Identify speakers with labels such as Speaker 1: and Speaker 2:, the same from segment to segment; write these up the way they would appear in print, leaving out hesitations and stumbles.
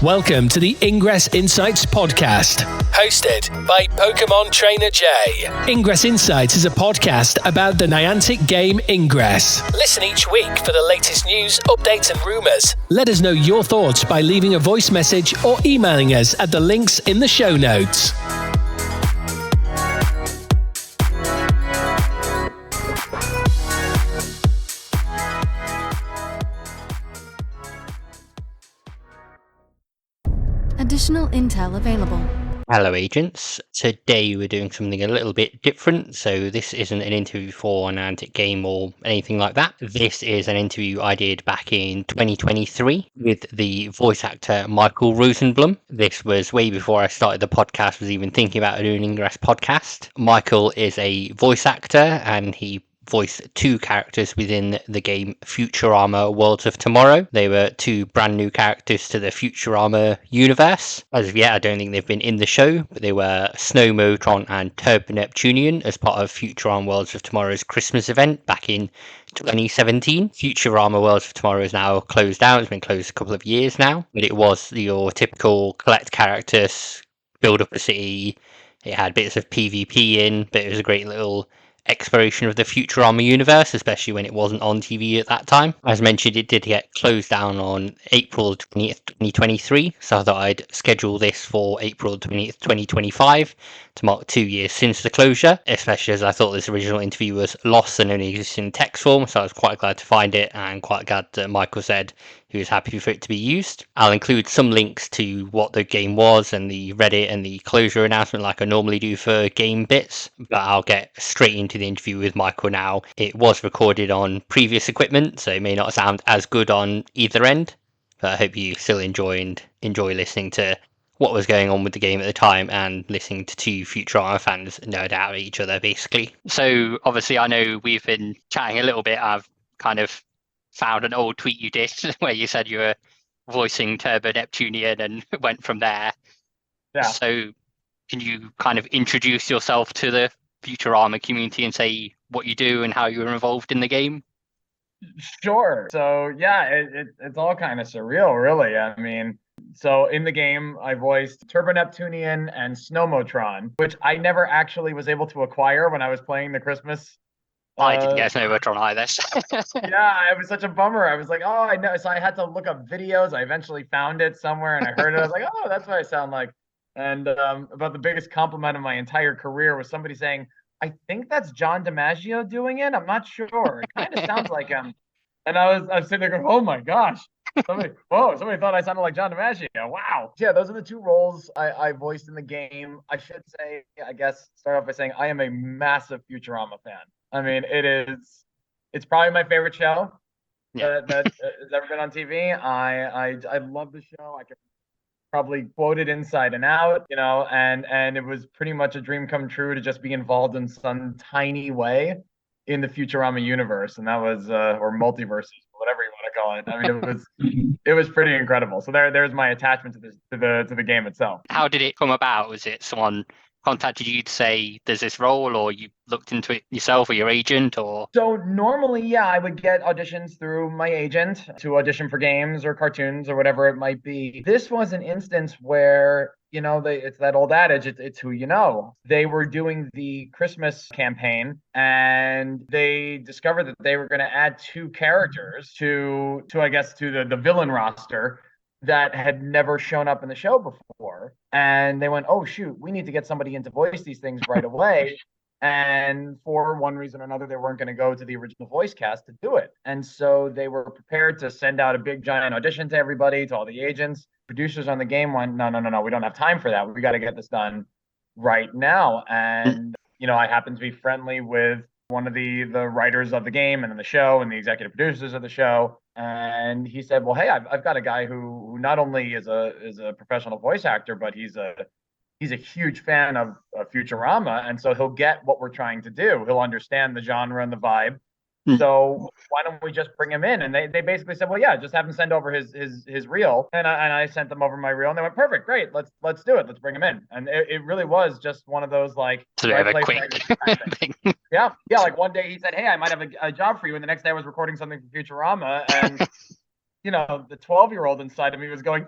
Speaker 1: Welcome to the Ingress Insights podcast, hosted by Pokemon Trainer J. Ingress Insights is a podcast about the Niantic game Ingress. Listen each week for the latest news, updates and rumours. Let us know your thoughts by leaving a voice message or emailing us at the links in the show notes.
Speaker 2: Additional intel available.
Speaker 3: Hello agents, today we're doing something a little bit different. So this isn't an interview for an Niantic game or anything like that. This is an interview I did back in 2023 with the voice actor Michael Rosenblum. This was way before I started the podcast, was even thinking about doing an Ingress podcast. Michael is a voice actor and he voiced two characters within the game Futurama Worlds of Tomorrow. They were two brand new characters to the Futurama universe. As of yet, I don't think they've been in the show, but they were Snowmotron and Turbo Neptunian as part of Futurama Worlds of Tomorrow's Christmas event back in 2017. Futurama Worlds of Tomorrow is now closed down. It's been closed a couple of years now, but it was your typical collect characters, build up a city. It had bits of PvP in, but it was a great little exploration of the Futurama universe, especially when it wasn't on TV at that time. As mentioned, it did get closed down on April 20th, 2023, so I thought I'd schedule this for April 20th, 2025 to mark 2 years since the closure, especially as I thought this original interview was lost and only existed in text form, so I was quite glad to find it and quite glad that Michael said he was happy for it to be used. I'll include some links to what the game was and the Reddit and the closure announcement like I normally do for game bits, but I'll get straight into the interview with Michael now. It was recorded on previous equipment, so it may not sound as good on either end, but I hope you still enjoy listening to what was going on with the game at the time and listening to two Futurama fans nerd out at each other, basically. So obviously I know we've been chatting a little bit. I've kind of found an old tweet you did where you said you were voicing Turbo Neptunian and went from there.
Speaker 4: Yeah.
Speaker 3: So can you kind of introduce yourself to the Futurama community and say what you do and how you were involved in the game?
Speaker 4: Sure. So yeah, it's all kind of surreal, really. I mean, so in the game, I voiced Turbo Neptunian and Snowmotron, which I never actually was able to acquire when I was playing the Christmas.
Speaker 3: I didn't get Snowmotron either.
Speaker 4: Yeah, it was such a bummer. I was like, oh, I know. So I had to look up videos. I eventually found it somewhere and I heard it. I was like, oh, that's what I sound like. And about the biggest compliment of my entire career was somebody saying, I think that's John DiMaggio doing it. I'm not sure. It kind of sounds like him. And I was sitting there going, oh my gosh. Somebody thought I sounded like John DiMaggio. Wow. Yeah, those are the two roles I voiced in the game. I should say, I guess, start off by saying I am a massive Futurama fan. I mean, it's probably my favorite show that has ever been on TV. I love the show. I can probably quote it inside and out, and it was pretty much a dream come true to just be involved in some tiny way in the Futurama universe, and that was or multiverses, whatever you want to call it. I mean, it was pretty incredible. So there's my attachment to the game itself.
Speaker 3: How did it come about? Was it someone contacted you to say there's this role, or you looked into it yourself or your agent? Or
Speaker 4: so normally, yeah, I would get auditions through my agent to audition for games or cartoons or whatever it might be. This was an instance where it's that old adage, it's who you know. They were doing the Christmas campaign and they discovered that they were going to add two characters to the villain roster that had never shown up in the show before. And they went, oh, shoot, we need to get somebody in to voice these things right away. And for one reason or another, they weren't going to go to the original voice cast to do it. And so they were prepared to send out a big, giant audition to everybody, to all the agents. Producers on the game went, no, we don't have time for that. We got to get this done right now. And, I happen to be friendly with one of the writers of the game and the show and the executive producers of the show. And he said, well, hey, I've got a guy who not only is a professional voice actor, but he's a huge fan of Futurama. And so he'll get what we're trying to do. He'll understand the genre and the vibe. So why don't we just bring him in? And they basically said, well, yeah, just have him send over his reel. And I sent them over my reel and they went, perfect, great. Let's do it. Let's bring him in. And it really was just one of those like,
Speaker 3: right quick
Speaker 4: thing. Yeah. Like one day he said, hey, I might have a job for you. And the next day I was recording something for Futurama. And, the 12-year-old inside of me was going,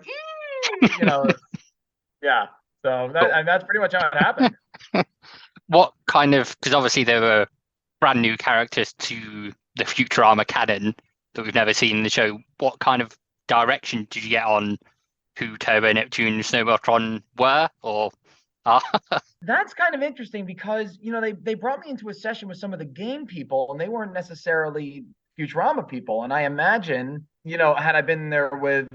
Speaker 4: Yeah. So that's pretty much how it happened.
Speaker 3: What kind of, because obviously there were brand new characters to the Futurama canon that we've never seen in the show. What kind of direction did you get on who Turbo Neptunian Snowmotron were, or are?
Speaker 4: That's kind of interesting because they brought me into a session with some of the game people, and they weren't necessarily Futurama people. And I imagine, had I been there with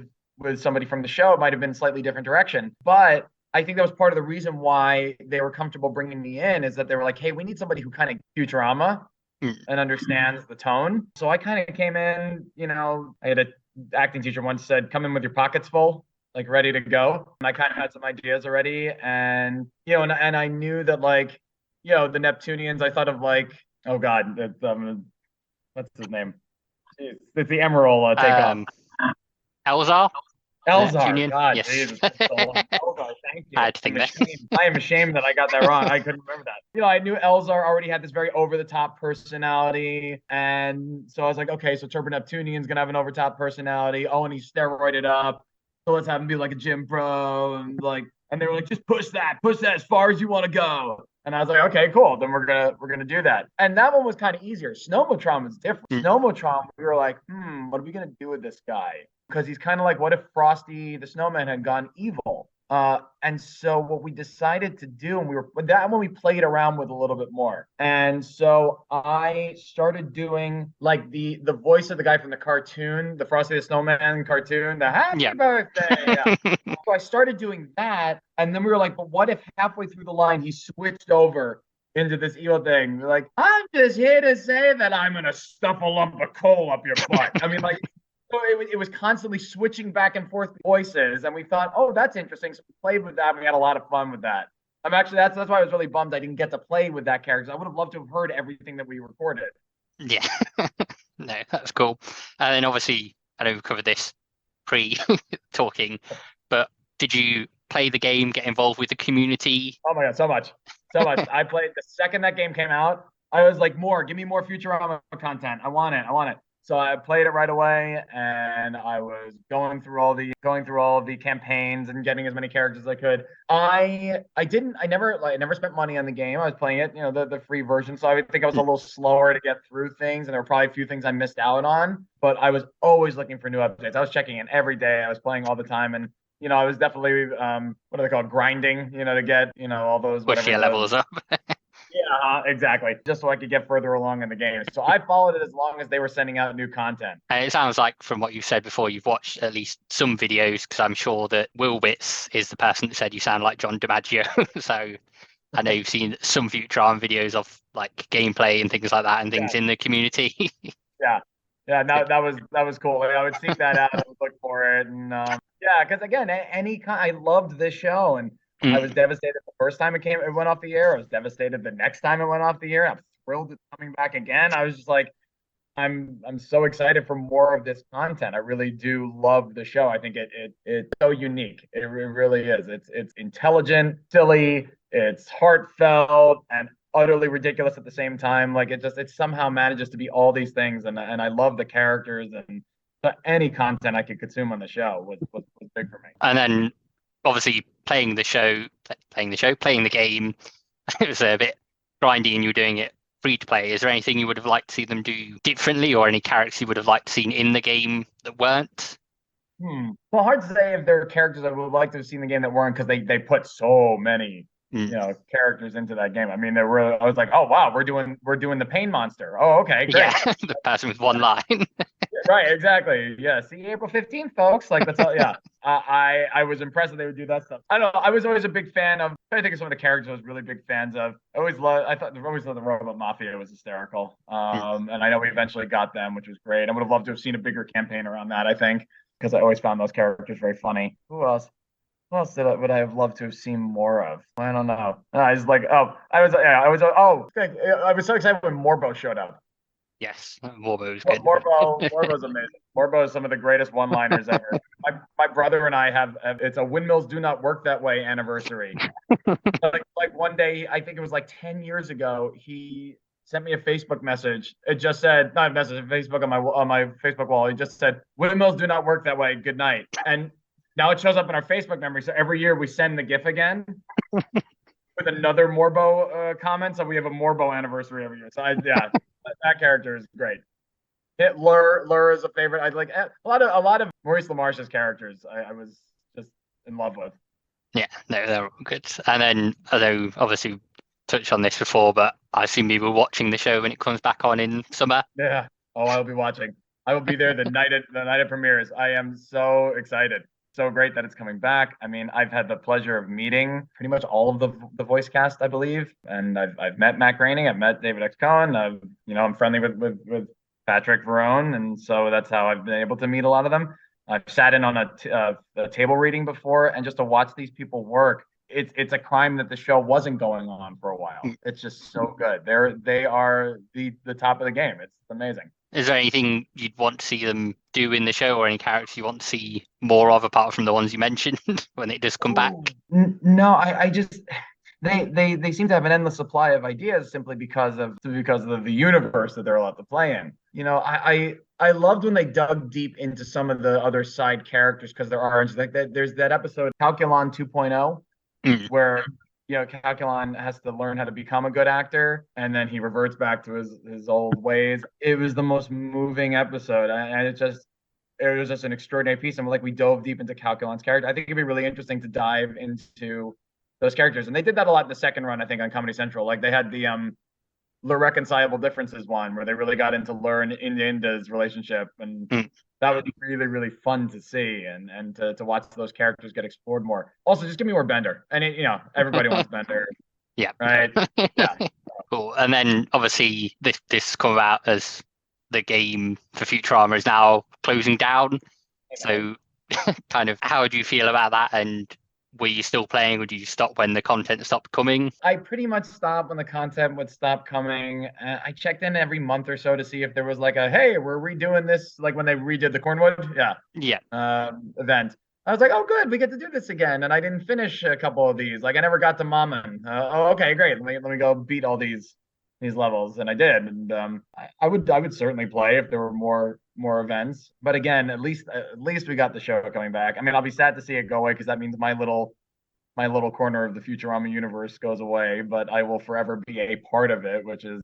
Speaker 4: somebody from the show, it might have been a slightly different direction. But I think that was part of the reason why they were comfortable bringing me in, is that they were like, hey, we need somebody who kind of Futurama and understands the tone. So I kind of came in, I had an acting teacher once said, come in with your pockets full, like ready to go. And I kind of had some ideas already. And, and I knew that like, the Neptunians, I thought of like, oh God, what's his name? It's the Emerald takeoff.
Speaker 3: Elzar?
Speaker 4: Elzar, God,
Speaker 3: yes.
Speaker 4: Jesus. Elzar, thank you.
Speaker 3: I had to think
Speaker 4: I am ashamed that I got that wrong. I couldn't remember that. I knew Elzar already had this very over-the-top personality. And so I was like, okay, so Turbo Neptunian's going to have an over-top personality. Oh, and he's steroided up. So let's have him be like a gym bro. And they were like, just push that as far as you want to go. And I was like, okay, cool. Then we're gonna do that. And that one was kind of easier. Snowmotron was different. Snowmotron, we were like, what are we gonna do with this guy? Because he's kind of like, what if Frosty the Snowman had gone evil? And so what we decided to do, and when we played around with a little bit more. And so I started doing like the voice of the guy from the cartoon, the Frosty the Snowman cartoon, the happy birthday. Yeah. So I started doing that. And then we were like, but what if halfway through the line, he switched over into this evil thing? We're like, I'm just here to say that I'm going to stuff a lump of coal up your butt. I mean, like, so it was constantly switching back and forth voices, and we thought, oh, that's interesting. So we played with that. And we had a lot of fun with that. That's why I was really bummed I didn't get to play with that character. I would have loved to have heard everything that we recorded.
Speaker 3: Yeah, no, that's cool. And then obviously, I know we covered this pre-talking, but did you play the game, get involved with the community?
Speaker 4: Oh my God, so much. I played the second that game came out. I was like, give me more Futurama content. I want it. So I played it right away, and I was going through all the campaigns and getting as many characters as I could. I never spent money on the game. I was playing it, the free version. So I think I was a little slower to get through things, and there were probably a few things I missed out on. But I was always looking for new updates. I was checking in every day. I was playing all the time, and I was definitely what are they called, grinding, to get all those
Speaker 3: push your levels up.
Speaker 4: Yeah, exactly. Just so I could get further along in the game. So I followed it as long as they were sending out new content.
Speaker 3: And it sounds like from what you said before, you've watched at least some videos, because I'm sure that Will Witz is the person that said you sound like John DiMaggio. So I know you've seen some Futurama videos of like gameplay and things like that and things in the community.
Speaker 4: Yeah, that was cool. I would seek that out and look for it. And because again, I loved this show, and I was devastated the first time it went off the air. I was devastated the next time it went off the air. I'm thrilled it's coming back again. I was just like, I'm so excited for more of this content. I really do love the show. I think it's so unique. It really is. It's intelligent, silly, it's heartfelt, and utterly ridiculous at the same time. Like it somehow manages to be all these things, and I love the characters, and any content I could consume on the show was big for me.
Speaker 3: And then obviously playing the game, it was a bit grindy, and you were doing it free to play. Is there anything you would have liked to see them do differently, or any characters you would have liked to see in the game that weren't?
Speaker 4: Well, hard to say if there are characters I would like to have seen in the game that weren't, because they put so many characters into that game. I mean, I was like, oh wow, we're doing the pain monster. Oh, okay, great.
Speaker 3: Yeah, the person with one line.
Speaker 4: Right, exactly. Yeah, see April 15th, folks. Like that's all. Yeah, I was impressed that they would do that stuff. I don't know. I was always a big fan of. I think of some of the characters I was really big fans of. I always thought the Robot Mafia was hysterical. And I know we eventually got them, which was great. I would have loved to have seen a bigger campaign around that. I think, because I always found those characters very funny. Who else? What else would I have loved to have seen more of? I don't know. I was like, I was so excited when Morbo showed up.
Speaker 3: Yes, Morbo's good.
Speaker 4: Morbo's amazing. Morbo is some of the greatest one-liners ever. My brother and I have it's a windmills do not work that way anniversary. like one day, I think it was like 10 years ago, he sent me a Facebook message. It just said, not a message, Facebook on my Facebook wall. He just said, windmills do not work that way. Good night. And Now it shows up in our Facebook memory. So every year we send the GIF again with another Morbo comment. So we have a Morbo anniversary every year. So that character is great. Lur is a favorite. I like a lot of Maurice LaMarche's characters. I was just in love with.
Speaker 3: Yeah, no, they're all good. And then, although obviously touched on this before, but I assume you were watching the show when it comes back on in summer.
Speaker 4: Yeah. Oh, I'll be watching. I will be there the night it premieres. I am so excited. So great that it's coming back. I mean, I've had the pleasure of meeting pretty much all of the voice cast, I believe, and I've met Matt Groening, I've met David X. Cohen. I'm friendly with Patrick Verone, and so that's how I've been able to meet a lot of them. I've sat in on a table reading before, and just to watch these people work, it's a crime that the show wasn't going on for a while. It's just so good. They are the top of the game. It's amazing.
Speaker 3: Is there anything you'd want to see them do in the show, or any characters you want to see more of, apart from the ones you mentioned, when it does come back?
Speaker 4: No, I just they seem to have an endless supply of ideas simply because of the universe that they're allowed to play in. I loved when they dug deep into some of the other side characters, because there are like that. There's that episode Calculon 2.0 where Calculon has to learn how to become a good actor, and then he reverts back to his old ways. It was the most moving episode, and it was just an extraordinary piece. And we dove deep into Calculon's character. I think it'd be really interesting to dive into those characters, and they did that a lot in the second run, I think, on Comedy Central. Like they had the Irreconcilable Differences one, where they really got into Lur and Inda's relationship, and that was really, really fun to see, and to watch those characters get explored more. Also, just give me more Bender, and everybody wants Bender.
Speaker 3: Yeah.
Speaker 4: Right. Yeah.
Speaker 3: Cool. And then obviously this come out as the game for Futurama is now closing down. So kind of how do you feel about that? And were you still playing, or did you stop when the content stopped coming?
Speaker 4: I pretty much stopped when the content would stop coming. I checked in every month or so to see if there was like a, hey, we're redoing this, like when they redid the Cornwood event. I was like, oh, good, we get to do this again. And I didn't finish a couple of these. Like I never got to Mammon. Okay, great. Let me go beat all these levels, and I did. And I would certainly play if there were more events. But again, at least we got the show coming back. I mean, I'll be sad to see it go away, because that means my little corner of the Futurama universe goes away. But I will forever be a part of it, which is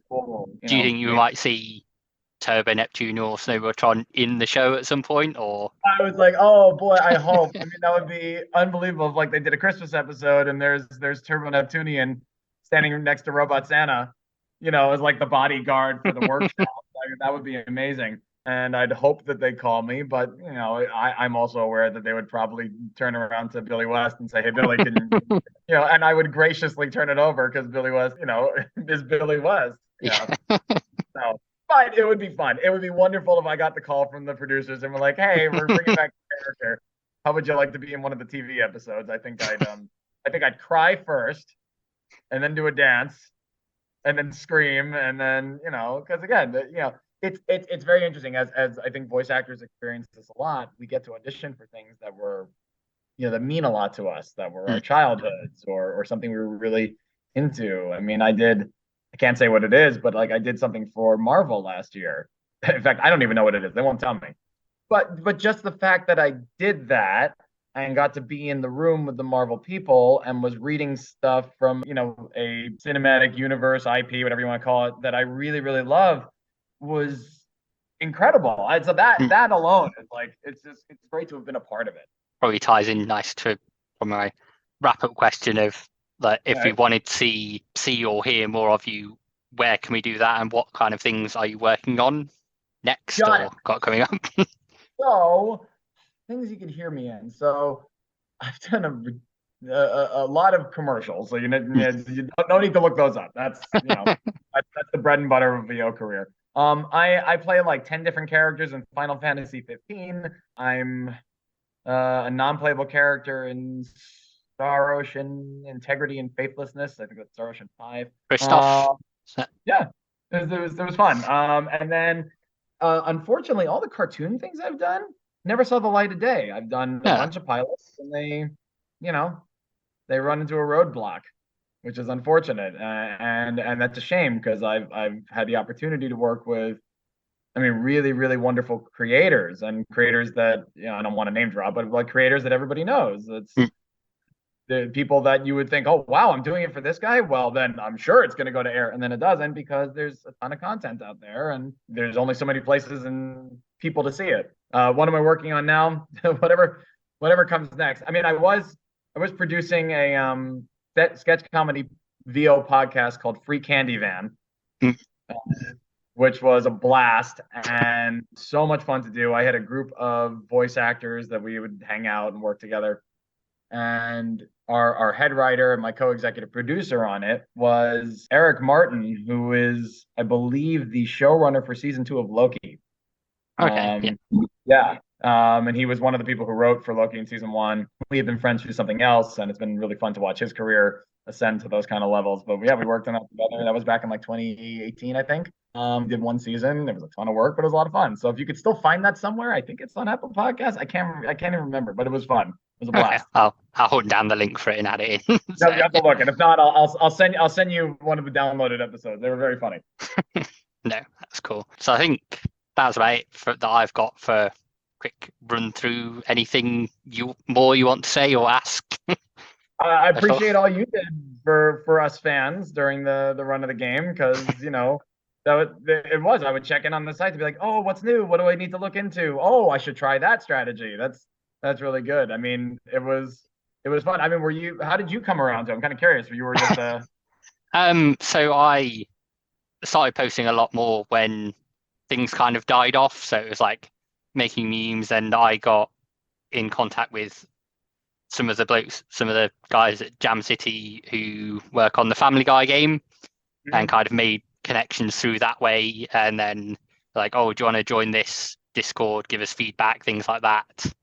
Speaker 4: cool.
Speaker 3: Do you think you might see Turbo Neptune or Snowmotron in the show at some point, or?
Speaker 4: I was like, oh boy, I hope. I mean, that would be unbelievable if like they did a Christmas episode and there's Turbo Neptunian standing next to Robot Santa, as like the bodyguard for the workshop. That would be amazing. And I'd hope that they call me, but I'm also aware that they would probably turn around to Billy West and say, hey, Billy, can and I would graciously turn it over, because Billy West, is Billy West. So, but it would be fun. It would be wonderful if I got the call from the producers and we're like, hey, we're bringing back the character. How would you like to be in one of the TV episodes? I think I'd cry first, and then do a dance, and then scream, and then because again, it's very interesting, as I think voice actors experience this a lot. We get to audition for things that were that mean a lot to us, that were our childhoods, or something we were really into. I mean, I can't say what it is, but like I did something for Marvel last year. In fact, I don't even know what it is. They won't tell me. But just the fact that I did that and got to be in the room with the Marvel people and was reading stuff from, a cinematic universe, IP, whatever you want to call it, that I really, really love, was incredible. So that alone is like, it's great to have been a part of it.
Speaker 3: Probably ties in nice to from my wrap-up question of, like, if we wanted to see or hear more of you, where can we do that, and what kind of things are you working on next got coming up?
Speaker 4: So, things you can hear me in. So, I've done a lot of commercials. So you don't need to look those up. That's that's the bread and butter of a VO career. I play like 10 different characters in Final Fantasy 15. I'm a non-playable character in Star Ocean Integrity and Faithlessness. I think that's Star Ocean 5.
Speaker 3: Christoph.
Speaker 4: Yeah, it was fun. And then unfortunately, all the cartoon things I've done never saw the light of day. I've done a bunch of pilots, and they run into a roadblock, which is unfortunate, and that's a shame, because I've had the opportunity to work with I mean, really, really wonderful creators and creators that, I don't want to name drop, but like creators that everybody knows. It's the people that you would think, oh, wow, I'm doing it for this guy. Well, then I'm sure it's going to go to air. And then it doesn't, because there's a ton of content out there and there's only so many places and people to see it. What am I working on now? whatever comes next. I mean, I was producing a sketch comedy VO podcast called Free Candy Van, which was a blast and so much fun to do. I had a group of voice actors that we would hang out and work together. And our head writer and my co-executive producer on it was Eric Martin, who is, I believe, the showrunner for season 2 of Loki.
Speaker 3: Okay.
Speaker 4: Yeah. And he was one of the people who wrote for Loki in season 1. We had been friends through something else, and it's been really fun to watch his career ascend to those kind of levels. But yeah, we worked on that together. That was back in like 2018, I think. Did one season. It was a ton of work, but it was a lot of fun. So if you could still find that somewhere, I think it's on Apple Podcasts. I can't even remember, but it was fun. It was a blast.
Speaker 3: Okay. I'll hunt down the link for it and add it in.
Speaker 4: So. No, you have to look, and if not, I'll send you one of the downloaded episodes. They were very funny.
Speaker 3: No, that's cool. So I think that's about it that I've got for quick run through. Anything you want to say or ask?
Speaker 4: I appreciate all you did for us fans during the run of the game, because I would check in on the site to be like, oh, what's new? What do I need to look into? Oh, I should try that strategy. That's really good. I mean, it was fun. I mean, how did you come around to it? I'm kind of curious. You were just
Speaker 3: So I started posting a lot more when things kind of died off. So it was like making memes, and I got in contact with some of the guys at Jam City who work on the Family Guy game, and kind of made connections through that way. And then like, oh, do you want to join this Discord, give us feedback, things like that.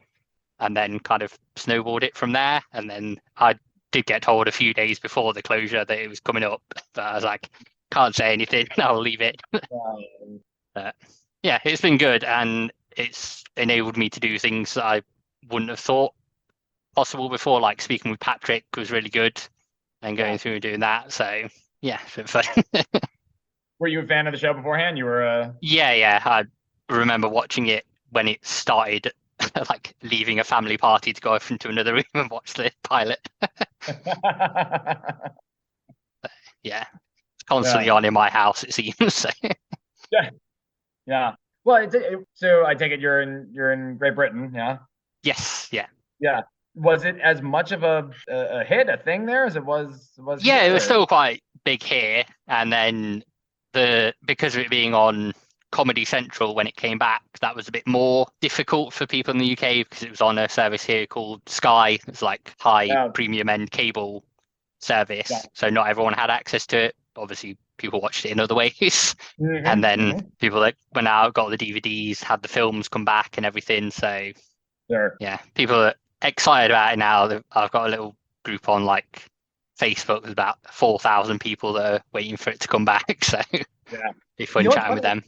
Speaker 3: And then kind of snowballed it from there. And then I did get told a few days before the closure that it was coming up, but I was like, can't say anything, I'll leave it. Yeah, it's been good, and it's enabled me to do things that I wouldn't have thought possible before, like speaking with Patrick was really good, and going through and doing that. So yeah, it's been fun.
Speaker 4: Were you a fan of the show beforehand? You were
Speaker 3: Yeah, I remember watching it when it started, like leaving a family party to go off into another room and watch the pilot. Yeah, it's constantly on in my house, it seems. So.
Speaker 4: Yeah. Well, so I take it you're in Great Britain, yeah?
Speaker 3: Yes.
Speaker 4: Yeah. Was it as much of a hit, a thing there as it was?
Speaker 3: Yeah, it was still quite big here, and then because of it being on Comedy Central when it came back, that was a bit more difficult for people in the UK because it was on a service here called Sky. It's like high premium end cable service, so not everyone had access to it. Obviously, people watched it in other ways, and then people that went out, got the DVDs, had the films come back and everything. So yeah, people are excited about it now. I've got a little group on like Facebook. There's about 4,000 people that are waiting for it to come back. So be fun chatting with them.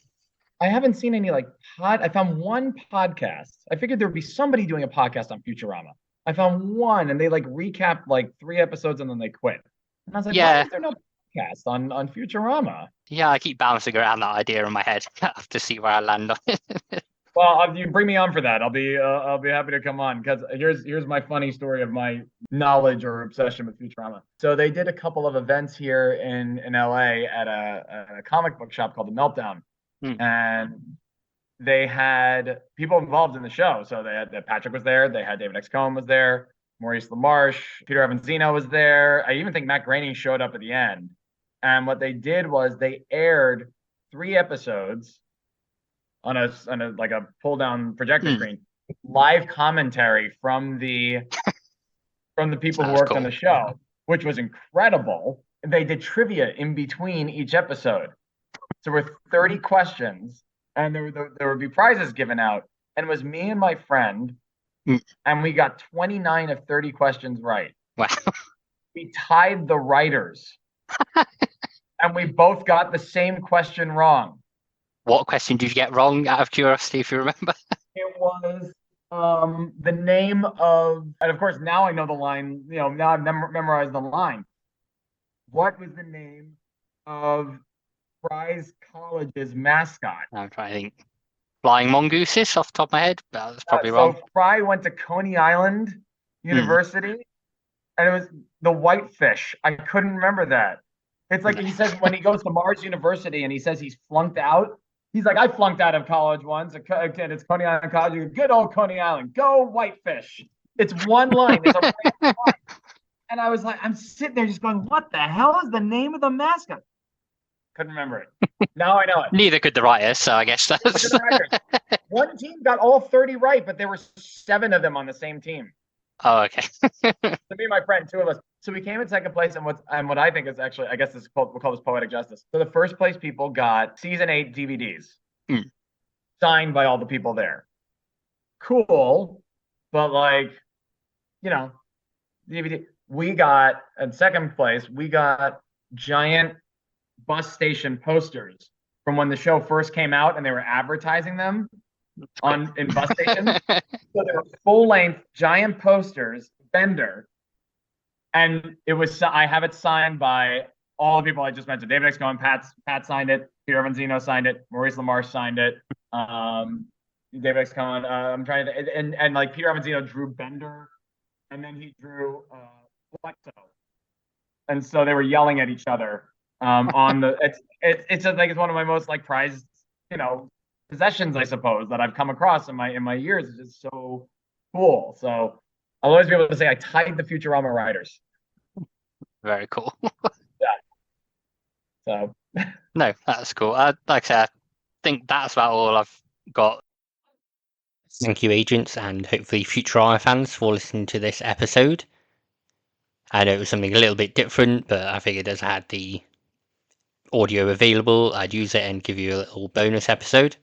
Speaker 4: I haven't seen any I found one podcast. I figured there would be somebody doing a podcast on Futurama. I found one, and they recapped 3 episodes and then they quit. And I was like, why is there no podcast on Futurama?
Speaker 3: Yeah, I keep bouncing around that idea in my head. I have to see where I land on it.
Speaker 4: Well, you bring me on for that. I'll be happy to come on, because here's my funny story of my knowledge or obsession with Futurama. So they did a couple of events here in LA at a comic book shop called The Meltdown, and they had people involved in the show. So they had Patrick was there, they had David X. Cohen was there, Maurice LaMarche, Peter Evanzino was there. I even think Matt Groening showed up at the end. And what they did was they aired 3 episodes on a pull down projector screen, live commentary from the people who worked on the show, which was incredible. They did trivia in between each episode. So there were 30 questions, and there would be prizes given out. And it was me and my friend, and we got 29 of 30 questions right.
Speaker 3: Wow.
Speaker 4: We tied the writers, and we both got the same question wrong.
Speaker 3: What question did you get wrong, out of curiosity, if you remember?
Speaker 4: It was the name of, and of course now I know the line, now I've memorized the line. What was the name of Fry's College's mascot?
Speaker 3: I'm trying to think. flying mongooses off the top of my head. That's probably wrong.
Speaker 4: So Fry went to Coney Island University, and it was the whitefish. I couldn't remember that. It's like he says when he goes to Mars University and he says he's flunked out. He's like, I flunked out of college once. Again, it's Coney Island College. Good old Coney Island. Go whitefish. It's one line. It's a line. And I was like, I'm sitting there just going, what the hell is the name of the mascot? Couldn't remember it. Now I know it.
Speaker 3: Neither could the writers, so I guess that's...
Speaker 4: One team got all 30 right, but there were 7 of them on the same team.
Speaker 3: Oh, okay.
Speaker 4: So me and my friend, 2 of us. So we came in second place, and what I think is actually, I guess this is we'll call this poetic justice. So the first place people got season 8 DVDs signed by all the people there. Cool, but like, DVD. We got in second place. We got giant bus station posters from when the show first came out, and they were advertising them in bus stations. So they were full-length giant posters, Bender, and it was. I have it signed by all the people I just mentioned. David X. Cohen, Pat signed it. Peter Avanzino signed it. Maurice LaMarche signed it. David X. Cohen. I'm trying to, and like Peter Avanzino drew Bender, and then he drew Flexo, and so they were yelling at each other on the. It's just like it's one of my most like prized possessions, I suppose, that I've come across in my years. It's just so cool. So I'll always be able to say I tied the Futurama writers.
Speaker 3: Very cool.
Speaker 4: Yeah. So.
Speaker 3: No, that's cool. Like I said, I think that's about all I've got. Thank you, agents, and hopefully Futurama fans for listening to this episode. I know it was something a little bit different, but I figured as I had the audio available, I'd use it and give you a little bonus episode.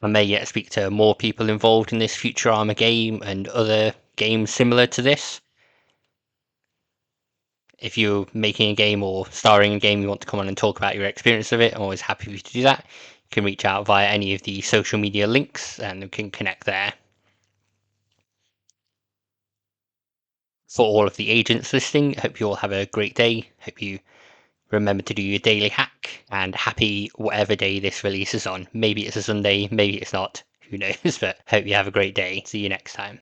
Speaker 3: I may yet speak to more people involved in this Futurama game and other games similar to this. If you're making a game or starring a game, you want to come on and talk about your experience of it, I'm always happy for you to do that. You can reach out via any of the social media links and we can connect there. For all of the agents listening, I hope you all have a great day. Hope you remember to do your daily hack, and happy whatever day this releases on. Maybe it's a Sunday, maybe it's not, who knows, but hope you have a great day. See you next time.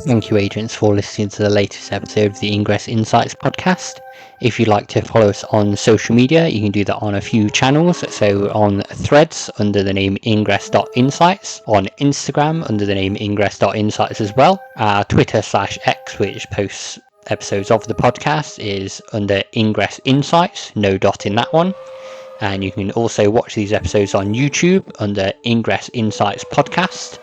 Speaker 3: Thank you, agents, for listening to the latest episode of the Ingress Insights podcast. If you'd like to follow us on social media, you can do that on a few channels. So on Threads under the name ingress.insights, on Instagram under the name ingress.insights as well. Our Twitter/X, which posts episodes of the podcast, is under Ingress Insights, no dot in that one. And you can also watch these episodes on YouTube under Ingress Insights Podcast.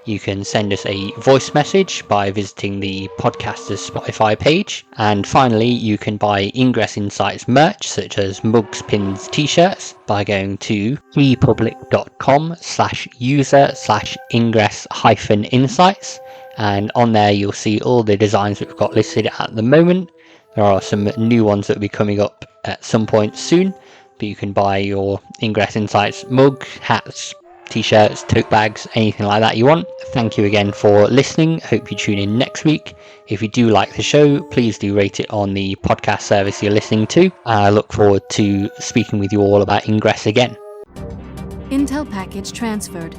Speaker 3: You can send us a voice message by visiting the podcaster's Spotify page. And finally, you can buy Ingress Insights merch, such as mugs, pins, t-shirts, by going to freepublic.com/user/ingress-insights. And on there, you'll see all the designs that we've got listed at the moment. There are some new ones that will be coming up at some point soon, but you can buy your Ingress Insights mug, hats, t-shirts, tote bags, anything like that you want. Thank you again for listening. Hope you tune in next week. If you do like the show, please do rate it on the podcast service you're listening to. I look forward to speaking with you all about Ingress again.
Speaker 2: Intel package transferred.